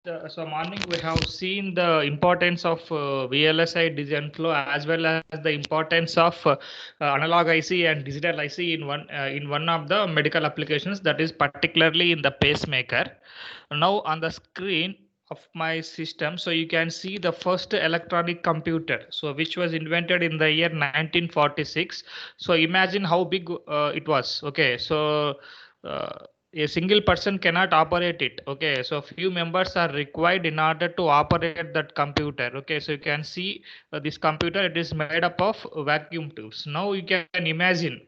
So morning we have seen the importance of VLSI design flow as well as the importance of analog IC and digital IC in one of the medical applications, that is particularly in the pacemaker. Now on the screen of my system, so you can see the first electronic computer, so which was invented in the year 1946. So imagine how big it was. Okay, so a single person cannot operate it. Okay, so few members are required in order to operate that computer. Okay, so you can see this computer, it is made up of vacuum tubes. Now you can imagine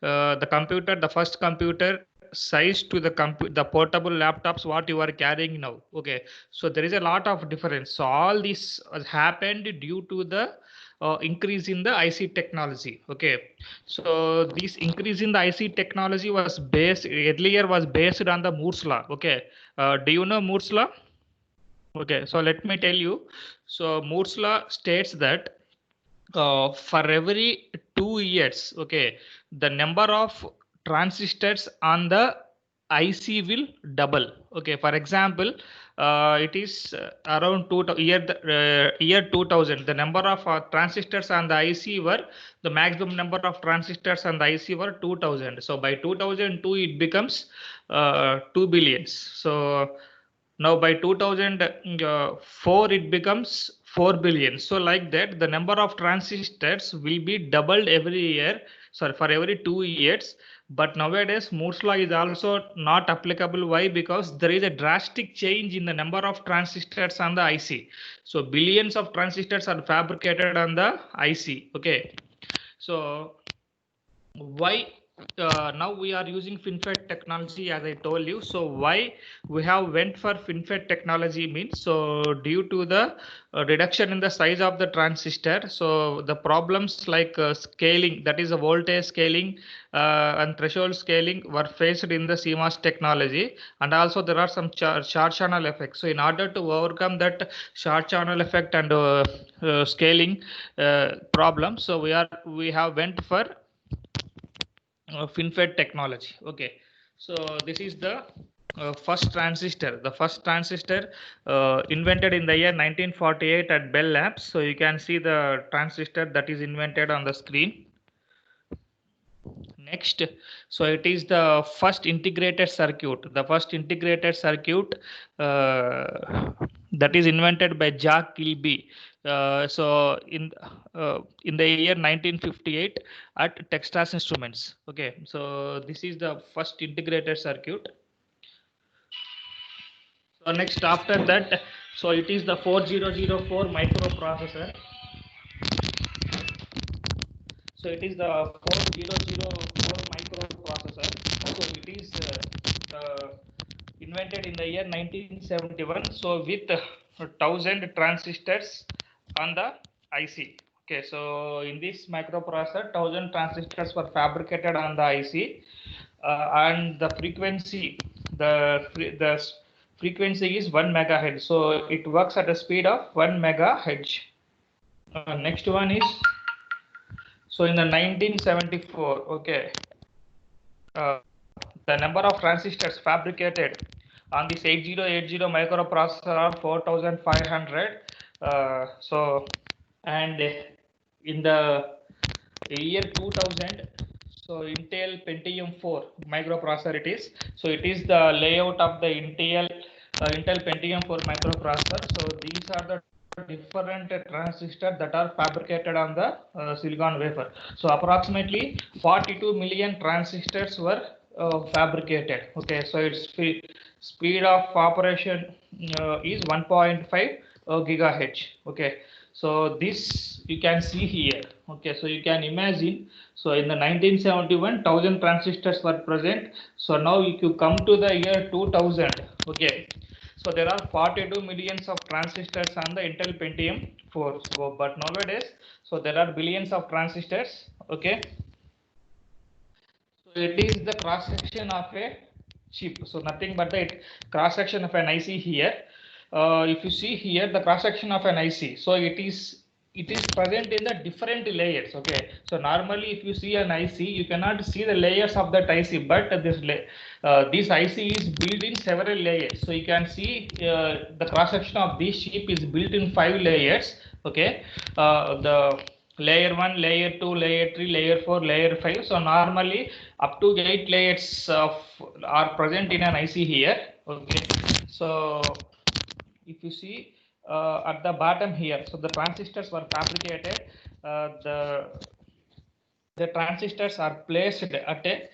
the computer, the first computer size to the portable laptops what you are carrying now. Okay, so there is a lot of difference. So all this has happened due to the increase in the IC technology. Okay, so this increase in the IC technology was based earlier was based on the Moore's law. Okay, do you know Moore's law? Okay, so let me tell you. So Moore's law states that for every 2 years, okay, the number of transistors on the IC will double. Okay, for example, it is around year 2000. The number of transistors on the IC were the maximum number of transistors on the IC were 2000. So by 2002, it becomes 2 billions. So now by 2004 it becomes 4 billion. So like that, the number of transistors will be doubled every year. Sorry, for every 2 years. But nowadays Moore's law is also not applicable. Why? Because there is a drastic change in the number of transistors on the IC. So billions of transistors are fabricated on the IC. Okay. So why now we are using FinFET technology, as I told you. So why we have went for FinFET technology means, so due to the reduction in the size of the transistor, so the problems like scaling, that is a voltage scaling and threshold scaling were faced in the CMOS technology. And also there are some short channel effects. So in order to overcome that short channel effect and scaling problem, so we have went for FinFET technology. Okay, so this is the first transistor. The first transistor invented in the year 1948 at Bell Labs. So you can see the transistor that is invented on the screen. Next, so it is the first integrated circuit. The first integrated circuit that is invented by Jack Kilby. So in the year 1958 at Texas Instruments. Okay, so this is the first integrated circuit. So next after that, so it is the 4004 microprocessor. So it is the 4004 microprocessor. So it is invented in the year 1971. So with 1000 transistors on the IC. Okay, so in this microprocessor, 1000 transistors were fabricated on the IC, and the frequency, the frequency is 1 megahertz. So it works at a speed of 1 megahertz. Next one is, so in the 1974, okay, the number of transistors fabricated on this 8080 microprocessor are 4500. So, and in the year 2000, so Intel Pentium 4 microprocessor it is. So it is the layout of the Intel Pentium 4 microprocessor. So these are the different transistors that are fabricated on the silicon wafer. So approximately 42 million transistors were fabricated. Okay, so its speed of operation is 1.5 gigahertz. Okay, so this you can see here. Okay, so you can imagine. So in the 1971, 1000 transistors were present. So now if you come to the year 2000, okay, so there are 42 millions of transistors on the Intel Pentium 4. So, but nowadays, so there are billions of transistors. Okay, so it is the cross section of a chip. So nothing but the cross section of an IC here. If you see here the cross section of an IC, so it is it is present in the different layers. Okay, so normally if you see an IC, you cannot see the layers of that IC, but this IC is built in several layers. So you can see the cross section of this chip is built in 5 layers. Okay, the layer 1, layer 2, layer 3, layer 4, layer 5. So normally up to 8 layers are present in an IC here. Okay, so if you see at the bottom here, so the transistors were fabricated. The transistors are placed at a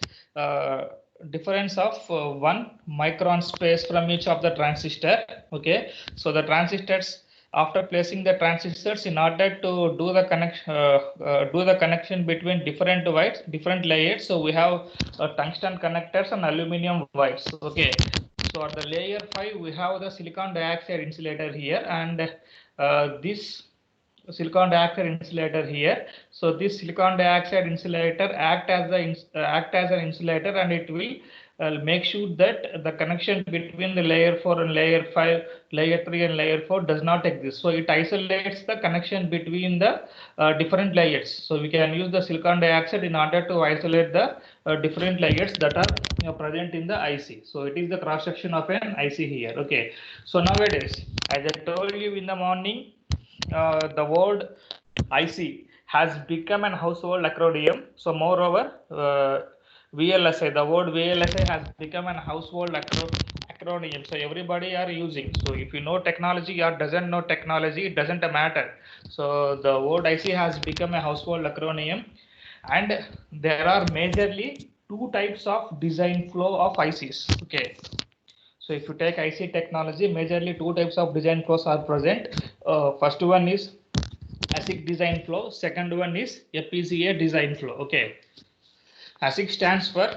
difference of 1 micron space from each of the transistor. Okay, so the transistors, after placing the transistors, in order to do the connection between different wires, different layers, so we have tungsten connectors and aluminum wires. Okay, so at the layer 5 we have the silicon dioxide insulator here, and this silicon dioxide insulator here. So this silicon dioxide insulator act as an insulator, and it will make sure that the connection between the layer 4 and layer 5, layer 3 and layer 4 does not exist. So it isolates the connection between the different layers. So we can use the silicon dioxide in order to isolate the different layers that are present in the IC. So it is the cross section of an IC here. Okay, so nowadays, as I told you in the morning, the word IC has become an household acronym. So moreover, VLSI, the word VLSI has become an household acronym. So everybody are using. So if you know technology or doesn't know technology, it doesn't matter. So the word IC has become a household acronym, and there are majorly 2 types of design flow of ICs. Okay. So if you take IC technology, majorly 2 types of design flows are present. First one is ASIC design flow. Second one is FPGA design flow. Okay. ASIC stands for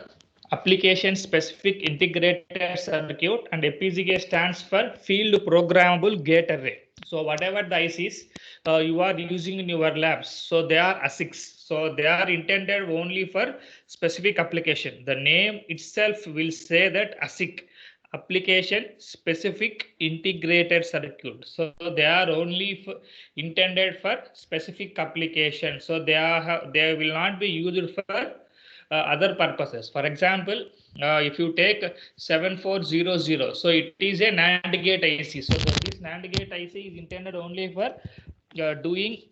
Application Specific Integrated Circuit, and FPGA stands for Field Programmable Gate Array. So whatever the ICs you are using in your labs, so they are ASICs. So they are intended only for specific application. The name itself will say that ASIC, application specific integrated circuit. So they are only intended for specific application. So they will not be used for other purposes. For example, if you take 7400, so it is a NAND gate IC. So this NAND gate IC is intended only for doing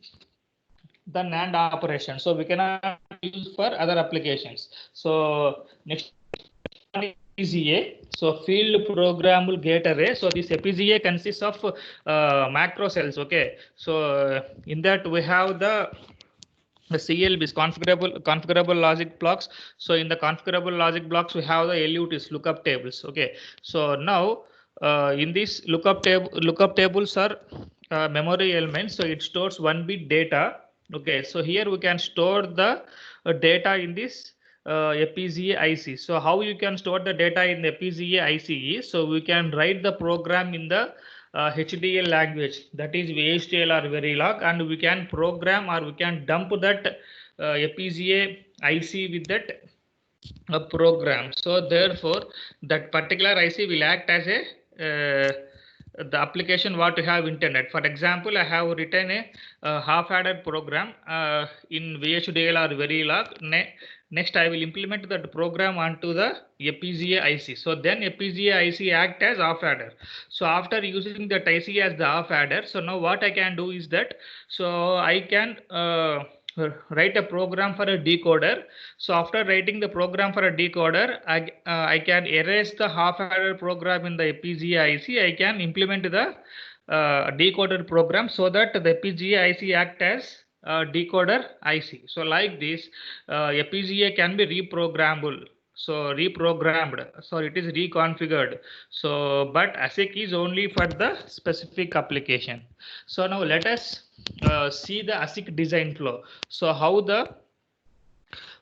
the NAND operation. So we cannot use for other applications. So next one is FPGA. So field programmable gate array. So this FPGA consists of macro cells. Okay. So in that we have the CLBs, configurable logic blocks. So in the configurable logic blocks, we have the LUTs, lookup tables. Okay. So now in this lookup tables are memory elements. So it stores 1 bit data. Okay. So here we can store the data in this FPGA IC. So how you can store the data in the FPGA IC is, so we can write the program in the HDL language, that is VHDL or Verilog, and we can program or we can dump that FPGA IC with that program. So therefore, that particular IC will act as a the application what you have intended. For example, I have written a half-adder program in VHDL or Verilog. Next, I will implement that program onto the FPGA IC. So then FPGA IC act as half adder. So after using that IC as the half adder, so now what I can do is that, so I can write a program for a decoder. So after writing the program for a decoder, I can erase the half adder program in the FPGA IC. I can implement the decoder program so that the FPGA IC act as decoder IC. So like this, FPGA can be reprogrammable. So reprogrammed. So it is reconfigured. So but ASIC is only for the specific application. So now let us see the ASIC design flow. So how the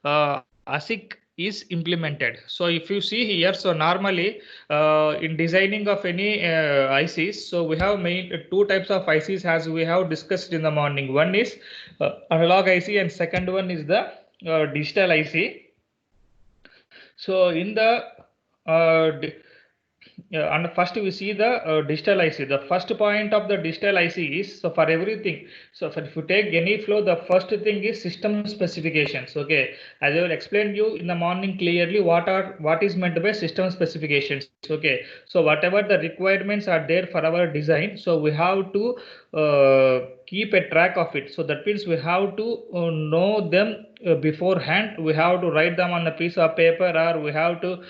ASIC is implemented. So if you see here, so normally in designing of any ICs, so we have main 2 types of ICs as we have discussed in the morning. One is analog IC and second one is the digital IC. So in the and first we see the digital IC. The first point of the digital IC is, so for everything, so if you take any flow, the first thing is system specifications. Okay, as I will explain you in the morning clearly what is meant by system specifications. Okay, so whatever the requirements are there for our design, so we have to keep a track of it. So that means we have to know them beforehand. We have to write them on a piece of paper, or we have to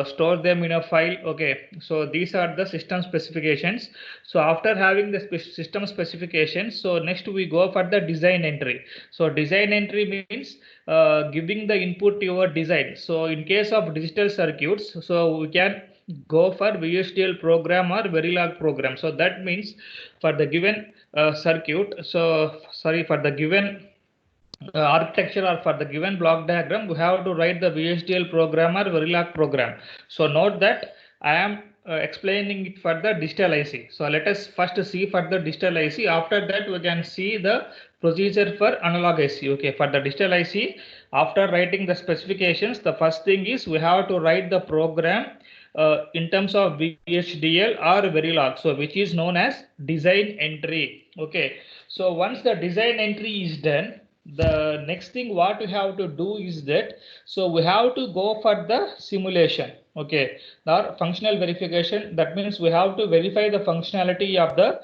store them in a file. Okay, so these are the system specifications. So after having the system specifications, so next we go for the design entry. So design entry means giving the input to your design. So in case of digital circuits, so we can go for VHDL program or Verilog program. So that means for the given circuit, so sorry, for the given architecture or for the given block diagram, we have to write the VHDL program or Verilog program. So note that I am explaining it for the digital IC. So let us first see for the digital IC. After that, we can see the procedure for analog IC. Okay, for the digital IC, after writing the specifications, the first thing is we have to write the program in terms of VHDL or Verilog, so which is known as design entry. Okay, so once the design entry is done, the next thing what we have to do is that, so we have to go for the simulation. Okay, or functional verification. That means we have to verify the functionality of the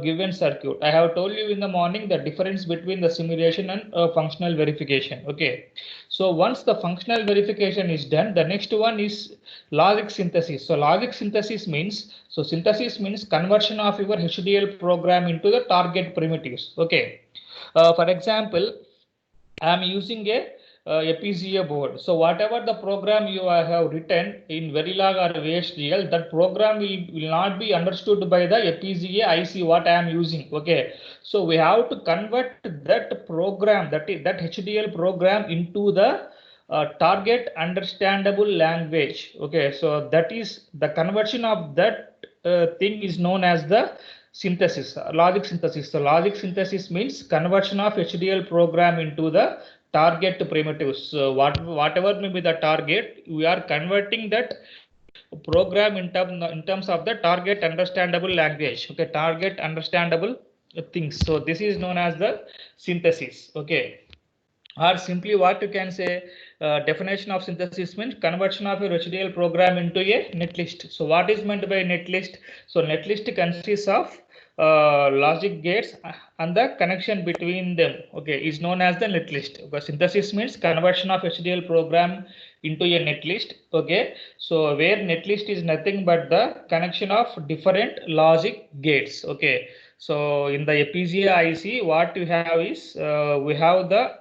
given circuit. I have told you in the morning the difference between the simulation and functional verification. Okay, so once the functional verification is done, the next one is logic synthesis. So logic synthesis means, so synthesis means conversion of your HDL program into the target primitives. Okay, for example, I am using a FPGA board. So whatever the program you have written in Verilog or VHDL, that program will not be understood by the FPGA IC what I am using. Okay, so we have to convert that program, that HDL program, into the target understandable language. Okay, so that is the conversion of that thing is known as the synthesis, logic synthesis. So logic synthesis means conversion of HDL program into the target primitives. So whatever may be the target, we are converting that program in terms of the target understandable language. Okay, target understandable things. So this is known as the synthesis. Okay, or simply what you can say, definition of synthesis means conversion of your HDL program into a netlist. So what is meant by netlist? So netlist consists of logic gates and the connection between them. Okay, is known as the netlist. Okay, synthesis means conversion of HDL program into a netlist. Okay, so where netlist is nothing but the connection of different logic gates. Okay, so in the FPGA IC, what you have is we have the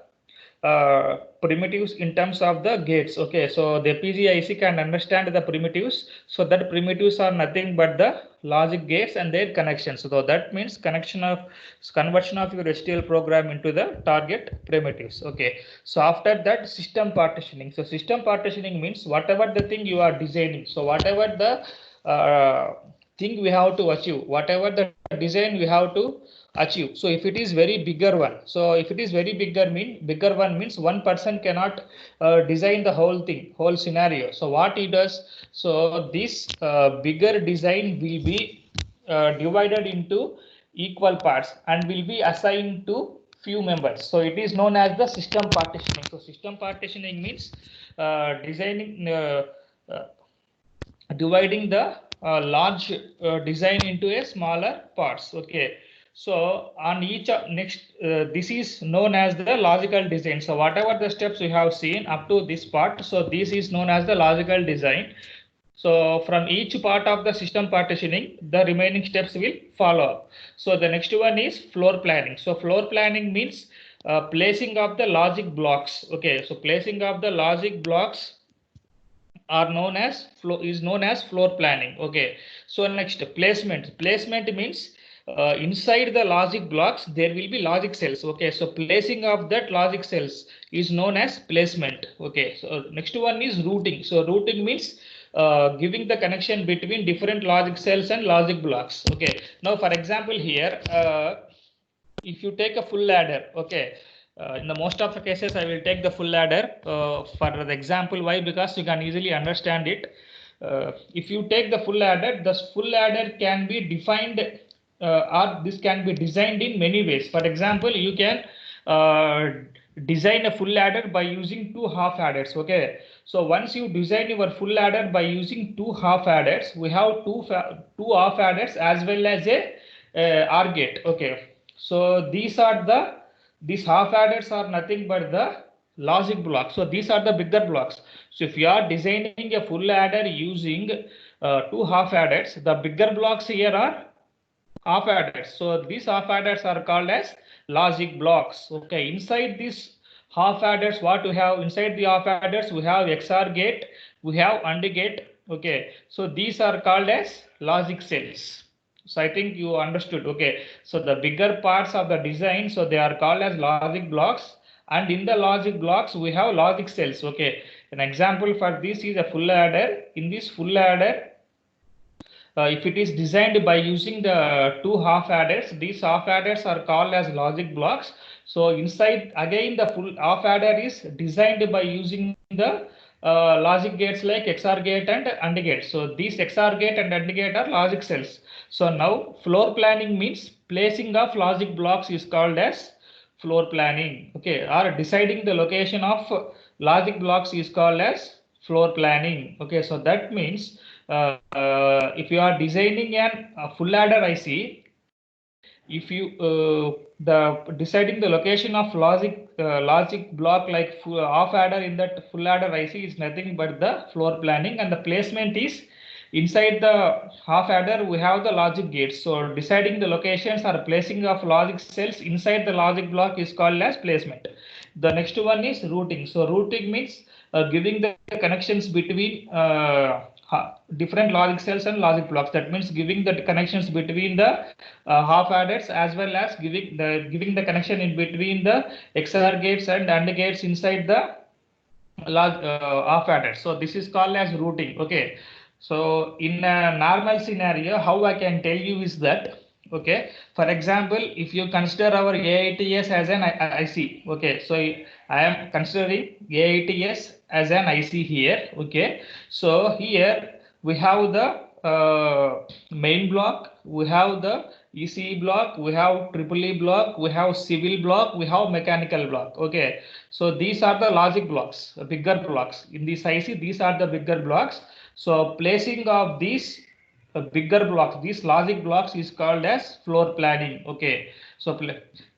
primitives in terms of the gates. Okay, so the FPGA IC can understand the primitives. So that primitives are nothing but the logic gates and their connections. So that means conversion of your HDL program into the target primitives. Okay, so after that, system partitioning. So system partitioning means whatever the thing you are designing. So whatever the thing we have to achieve, whatever the design we have to achieve. So if it is very bigger one, so if it is very bigger one means one person cannot design the whole thing, whole scenario. So what he does, so this bigger design will be divided into equal parts and will be assigned to few members. So it is known as the system partitioning. So system partitioning means dividing the large design into a smaller parts. Okay, so on each next this is known as the logical design. So whatever the steps we have seen up to this part, so this is known as the logical design. So from each part of the system partitioning, the remaining steps will follow. So the next one is floor planning. So floor planning means placing of the logic blocks. Okay, so placing of the logic blocks are known as floor planning. Okay, so next, placement means inside the logic blocks there will be logic cells. Okay, so placing of that logic cells is known as placement. Okay, so next one is routing. So routing means giving the connection between different logic cells and logic blocks. Okay, now for example here, if you take a full ladder, okay, in the most of the cases I will take the full ladder for the example. Why? Because you can easily understand it. if you take the full adder, the full adder can be defined or this can be designed in many ways. For example, you can design a full adder by using two half adders. Okay, so once you design your full adder by using two half adders, we have two half adders as well as a OR gate. Okay, so these half adders are nothing but the logic blocks. So these are the bigger blocks. So if you are designing a full adder using two half adders, the bigger blocks here are half adders. So these half adders are called as logic blocks. Okay, inside these half adders, what we have inside the half adders, we have XOR gate, we have AND gate. Okay, so these are called as logic cells. So I think you understood. Okay, so the bigger parts of the design, so they are called as logic blocks, and in the logic blocks we have logic cells. Okay, an example for this is a full adder. In this full adder, if it is designed by using the two half adders, these half adders are called as logic blocks. So inside again the full half adder is designed by using the logic gates like XOR gate and AND gate. So these XOR gate and AND gate are logic cells. So now floor planning means placing of logic blocks is called as floor planning. Okay, or deciding the location of logic blocks is called as floor planning. Okay, so that means if you are designing a full adder IC, if you deciding the location of logic block like half adder in that full adder IC is nothing but the floor planning, and the placement is inside the half adder we have the logic gates. So deciding the locations or placing of logic cells inside the logic block is called as placement. The next one is routing. So routing means giving the connections between different logic cells and logic blocks. That means giving the connections between the half adders as well as giving the connection in between the XOR gates and AND gates inside the large half adder. So this is called as routing. Okay, so in a normal scenario, how I can tell you is that, okay, for example, if you consider our AITS as an IC, okay, so I am considering AITS as an IC here. Okay, so here we have the main block, we have the ECE block, we have EEE block, we have civil block, we have mechanical block. Okay, so these are the logic blocks, bigger blocks in this IC. These are the bigger blocks. So placing of these bigger blocks, these logic blocks is called as floor planning. Okay, so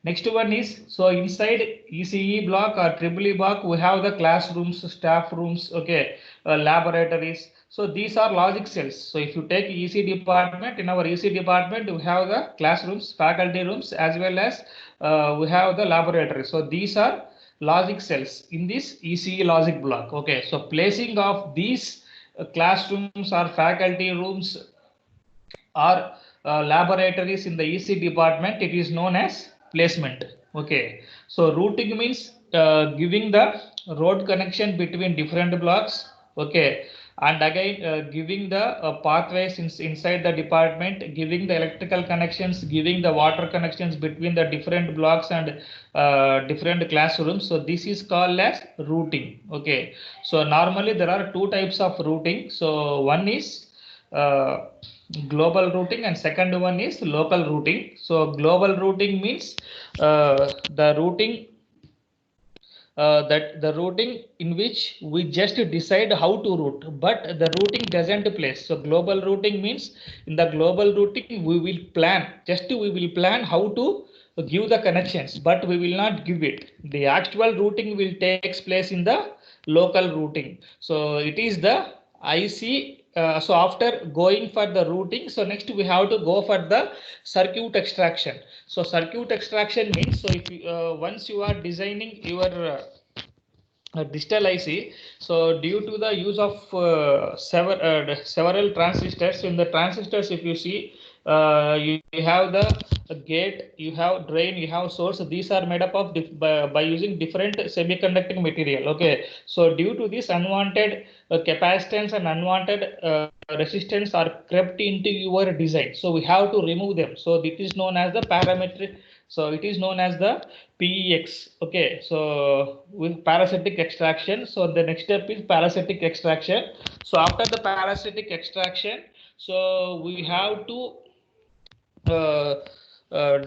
next one is, so inside ECE block or EEE block we have the classrooms, staff rooms, okay, laboratories. So these are logic cells. So if you take EC department, in our EC department we have the classrooms, faculty rooms, as well as we have the laboratory. So these are logic cells in this ECE logic block. Okay, so placing of these classrooms or faculty rooms or laboratories in the EC department, it is known as placement. Okay, so routing means giving the road connection between different blocks. Okay, and again giving the pathways inside the department, giving the electrical connections, giving the water connections between the different blocks and different classrooms. So this is called as routing. Okay, so normally there are two types of routing. So one is global routing and second one is local routing. So global routing means the routing that the routing in which we just decide how to route, but the routing doesn't place. So global routing means in the global routing we will plan how to give the connections, but we will not give it. The actual routing will takes place in the local routing. So it is the IC. So after going for the routing, so next we have to go for the circuit extraction. So circuit extraction means, so if you, once you are designing your digital IC, so due to the use of several transistors, in the transistors if you see, you have the gate, you have drain, you have source. These are made up of by using different semiconducting material. Okay, so due to this unwanted capacitance and unwanted resistance are crept into your design, so we have to remove them. So this is known as the parametric So it is known as the PEX. Okay, so with parasitic extraction. So the next step is parasitic extraction. So after the parasitic extraction, so we have to uh,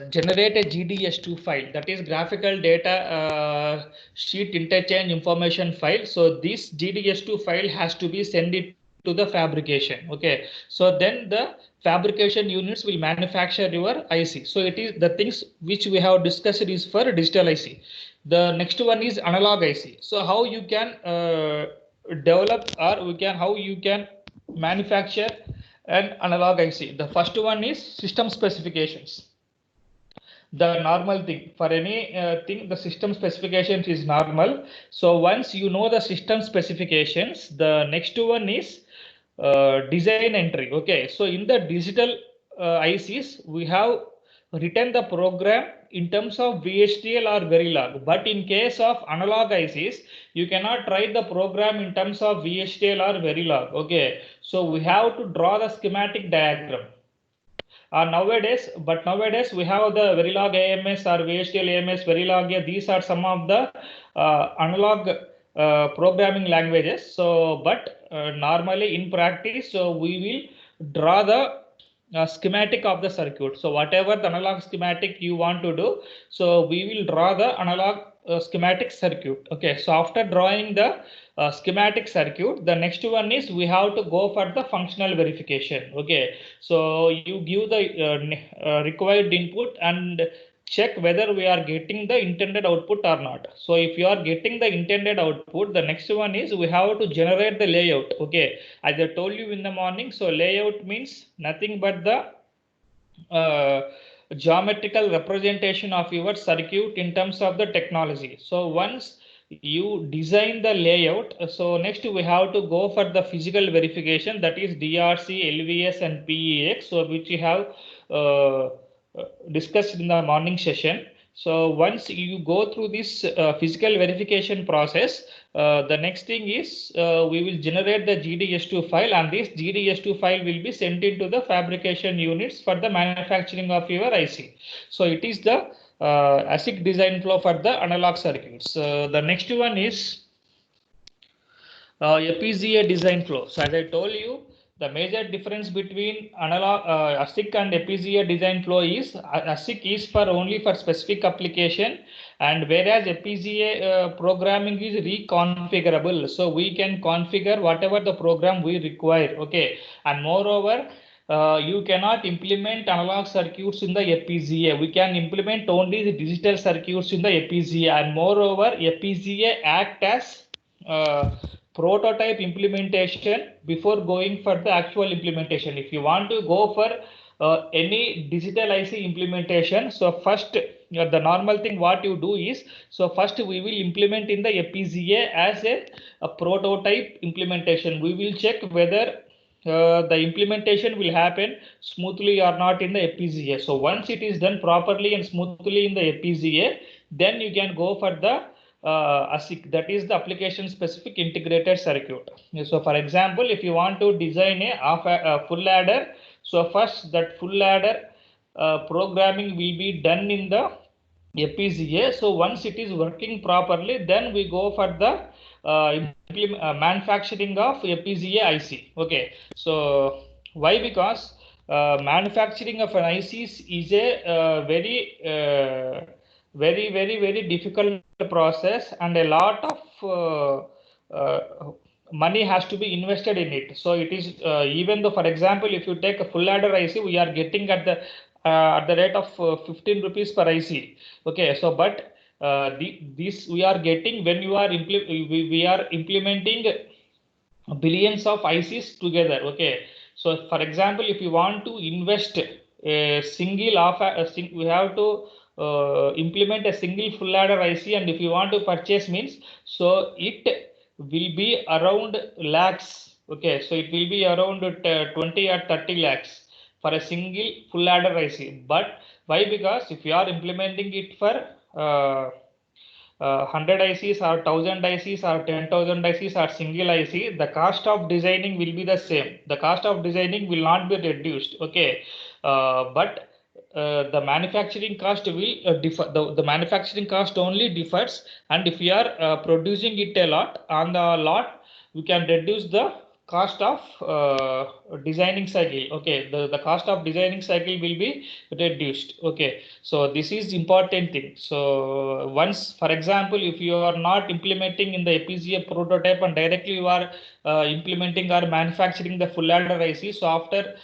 generate a GDS2 file, that is graphical data sheet interchange information file. So this GDS2 file has to be sent it to the fabrication. Okay, so then the fabrication units will manufacture your IC. So it is the things which we have discussed is for digital IC. The next one is analog IC. So how you can develop, or we can how you can manufacture and analog IC. The first one is system specifications. The normal thing for any thing, the system specifications is normal. So once you know the system specifications, the next one is design entry. Okay, so in the digital ICs, we have written the program in terms of VHDL or Verilog, but in case of analog ICs, you cannot write the program in terms of VHDL or Verilog. Okay, so we have to draw the schematic diagram. Nowadays we have the Verilog AMS or VHDL AMS, Verilog. These are some of the analog programming languages. So, but normally in practice, so we will draw the schematic of the circuit. So whatever the analog schematic you want to do, so we will draw the analog schematic circuit. Okay, so after drawing the schematic circuit, the next one is we have to go for the functional verification. Okay, so you give the required input and check whether we are getting the intended output or not. So if you are getting the intended output, the next one is we have to generate the layout. Okay, as I told you in the morning, so layout means nothing but the geometrical representation of your circuit in terms of the technology. So once you design the layout, so next we have to go for the physical verification, that is DRC, LVS and PEX, so which we have discussed in the morning session. So once you go through this physical verification process, the next thing is we will generate the GDS2 file, and this GDS2 file will be sent into the fabrication units for the manufacturing of your IC. So it is the ASIC design flow for the analog circuits. The next one is FPGA design flow. So as I told you, the major difference between analog ASIC and FPGA design flow is ASIC is for only for specific application, and whereas FPGA programming is reconfigurable. So we can configure whatever the program we require. Okay, and moreover, you cannot implement analog circuits in the FPGA. We can implement only the digital circuits in the FPGA, and moreover, FPGA act as prototype implementation before going for the actual implementation. If you want to go for any digital IC implementation, so first the normal thing what you do is, so first we will implement in the FPGA as a prototype implementation. We will check whether the implementation will happen smoothly or not in the FPGA. So once it is done properly and smoothly in the FPGA, then you can go for the ASIC, that is the application specific integrated circuit. So for example, if you want to design a full adder, so first that full adder programming will be done in the FPGA. So once it is working properly, then we go for the manufacturing of FPGA IC. Okay, so why? Because manufacturing of an IC is a very difficult process, and a lot of money has to be invested in it. So it is even though, for example, if you take a full adder IC, we are getting at the rate of 15 rupees per IC. Okay, so but this we are getting when you are we are implementing billions of ICs together. Okay, so for example, if you want to invest a single we have to implement a single full adder IC, and if you want to purchase means, so it will be around lakhs. Okay, so it will be around 20 or 30 lakhs for a single full adder IC. But why? Because if you are implementing it for 100 ICs or 1000 ICs or 10,000 ICs or single IC, the cost of designing will be the same. The cost of designing will not be reduced. Okay, but the manufacturing cost will differ. The manufacturing cost only differs, and if you are producing it a lot on the lot, we can reduce the cost of designing cycle. Okay, the cost of designing cycle will be reduced. Okay, so this is important thing. So once, for example, if you are not implementing in the FPGA prototype and directly you are implementing or manufacturing the full adder IC, so after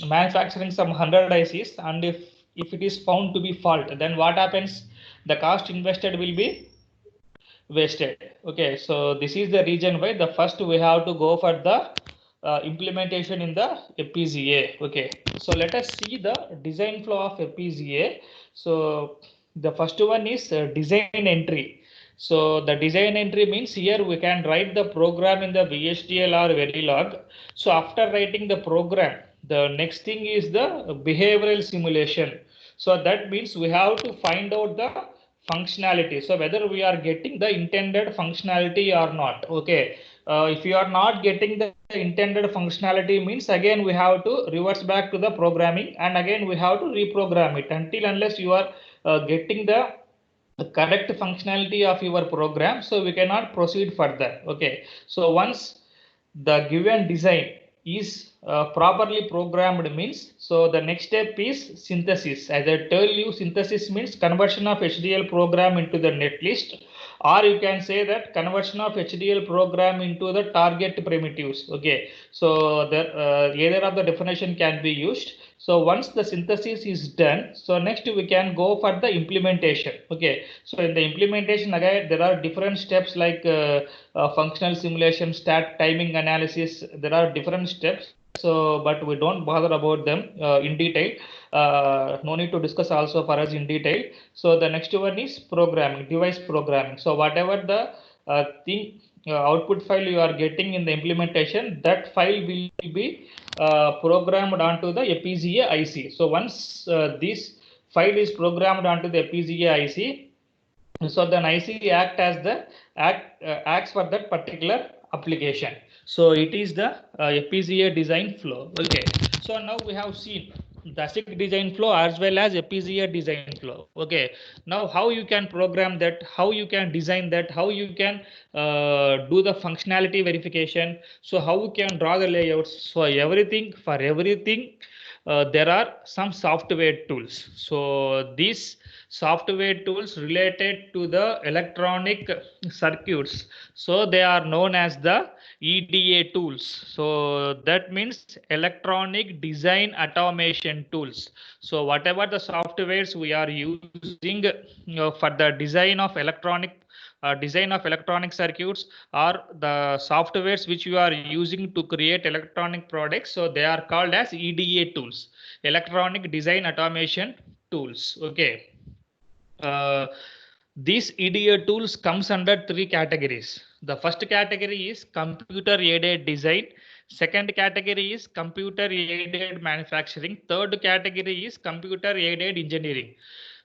manufacturing some 100 ICs, and if it is found to be fault, then what happens? The cost invested will be wasted. Okay, so this is the reason why the first we have to go for the implementation in the FPGA. Okay, so let us see the design flow of FPGA. So the first one is design entry. So the design entry means here we can write the program in the VHDL or Verilog. So after writing the program, the next thing is the behavioral simulation. So that means we have to find out the functionality. So whether we are getting the intended functionality or not. Okay. If you are not getting the intended functionality means again we have to reverse back to the programming and again we have to reprogram it until unless you are getting the correct functionality of your program, so we cannot proceed further. Okay, so once the given design is properly programmed means, so the next step is synthesis. As I tell you, synthesis means conversion of HDL program into the netlist, or you can say that conversion of HDL program into the target primitives. Okay, so the either of the definition can be used. So once the synthesis is done, so next we can go for the implementation. Okay, so in the implementation again there are different steps like functional simulation, stat timing analysis. There are different steps. So, but we don't bother about them in detail. No need to discuss also for us in detail. So the next one is programming, device programming. So whatever the thing output file you are getting in the implementation, that file will be programmed onto the FPGA IC. So once this file is programmed onto the FPGA IC, so then IC acts for that particular application. So it is the FPGA design flow. Okay. So now we have seen the ASIC design flow as well as FPGA design flow. Okay. Now how you can program that, how you can design that, how you can do the functionality verification. So how you can draw the layouts. So for everything, there are some software tools. So these software tools related to the electronic circuits, so they are known as the EDA tools. So that means electronic design automation tools. So whatever the softwares we are using for the design of electronic circuits or the softwares which you are using to create electronic products, so they are called as EDA tools, electronic design automation tools. Okay. These EDA tools comes under three categories. The first category is computer aided design. Second category is computer aided manufacturing. Third category is computer aided engineering.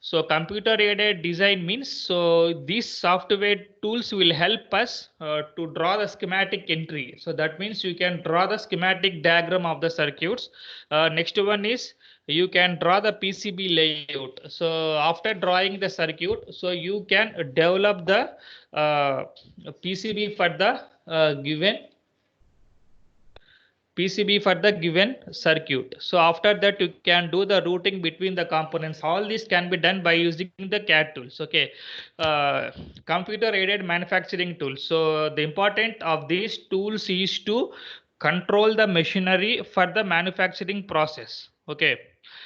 So computer aided design means, so these software tools will help us to draw the schematic entry. So that means you can draw the schematic diagram of the circuits. Next one is you can draw the PCB layout. So after drawing the circuit, so you can develop the PCB for the given circuit. So after that you can do the routing between the components. All this can be done by using the CAD tools. Okay, computer aided manufacturing tools. So the important of these tools is to control the machinery for the manufacturing process. Okay,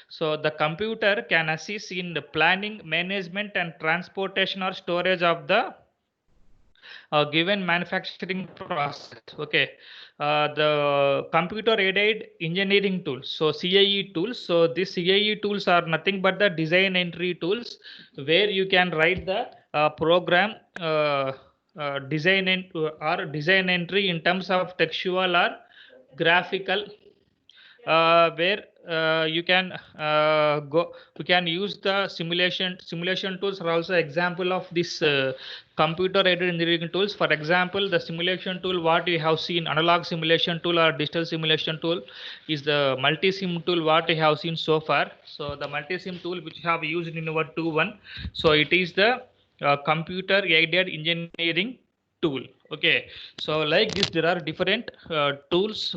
so the computer can assist in the planning, management and transportation or storage of the given manufacturing process. Okay, the computer aided engineering tools, so CAE tools. So these CAE tools are nothing but the design entry tools where you can write the program design entry in terms of textual or graphical where you can use the simulation tools are also example of this computer aided engineering tools. For example, the simulation tool what we have seen, analog simulation tool or digital simulation tool, is the multi-sim tool what we have seen so far. So the multi-sim tool which we have used in our 2.1, so it is the computer aided engineering tool. Okay, so like this there are different tools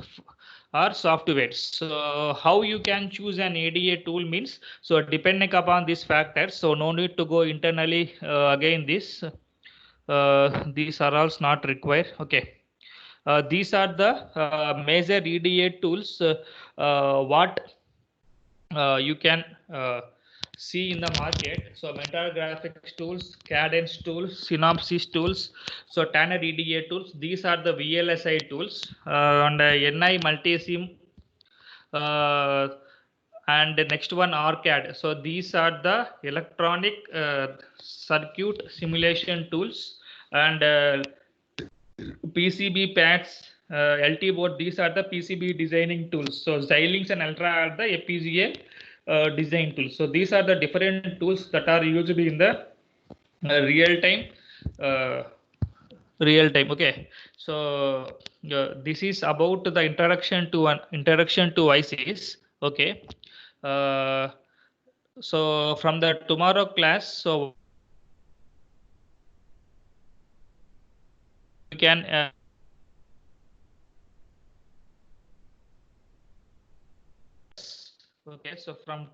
or softwares. So how you can choose an ADA tool means, so depending upon these factors, so no need to go internally again this these are also not required. Okay, these are the major EDA tools what you can see in the market. So Mentor Graphics tools, Cadence tools, Synopsys tools, so Tanner EDA tools. These are the VLSI tools and NI Multisim. And the next one RCAD. So these are the electronic circuit simulation tools, and PCB pads, LT board. These are the PCB designing tools. So Xilinx and Ultra are the FPGA design tools. So these are the different tools that are used in the real time. Uh, Okay, so this is about the introduction to ICs. Okay, uh, so from the tomorrow class, so you can okay, so from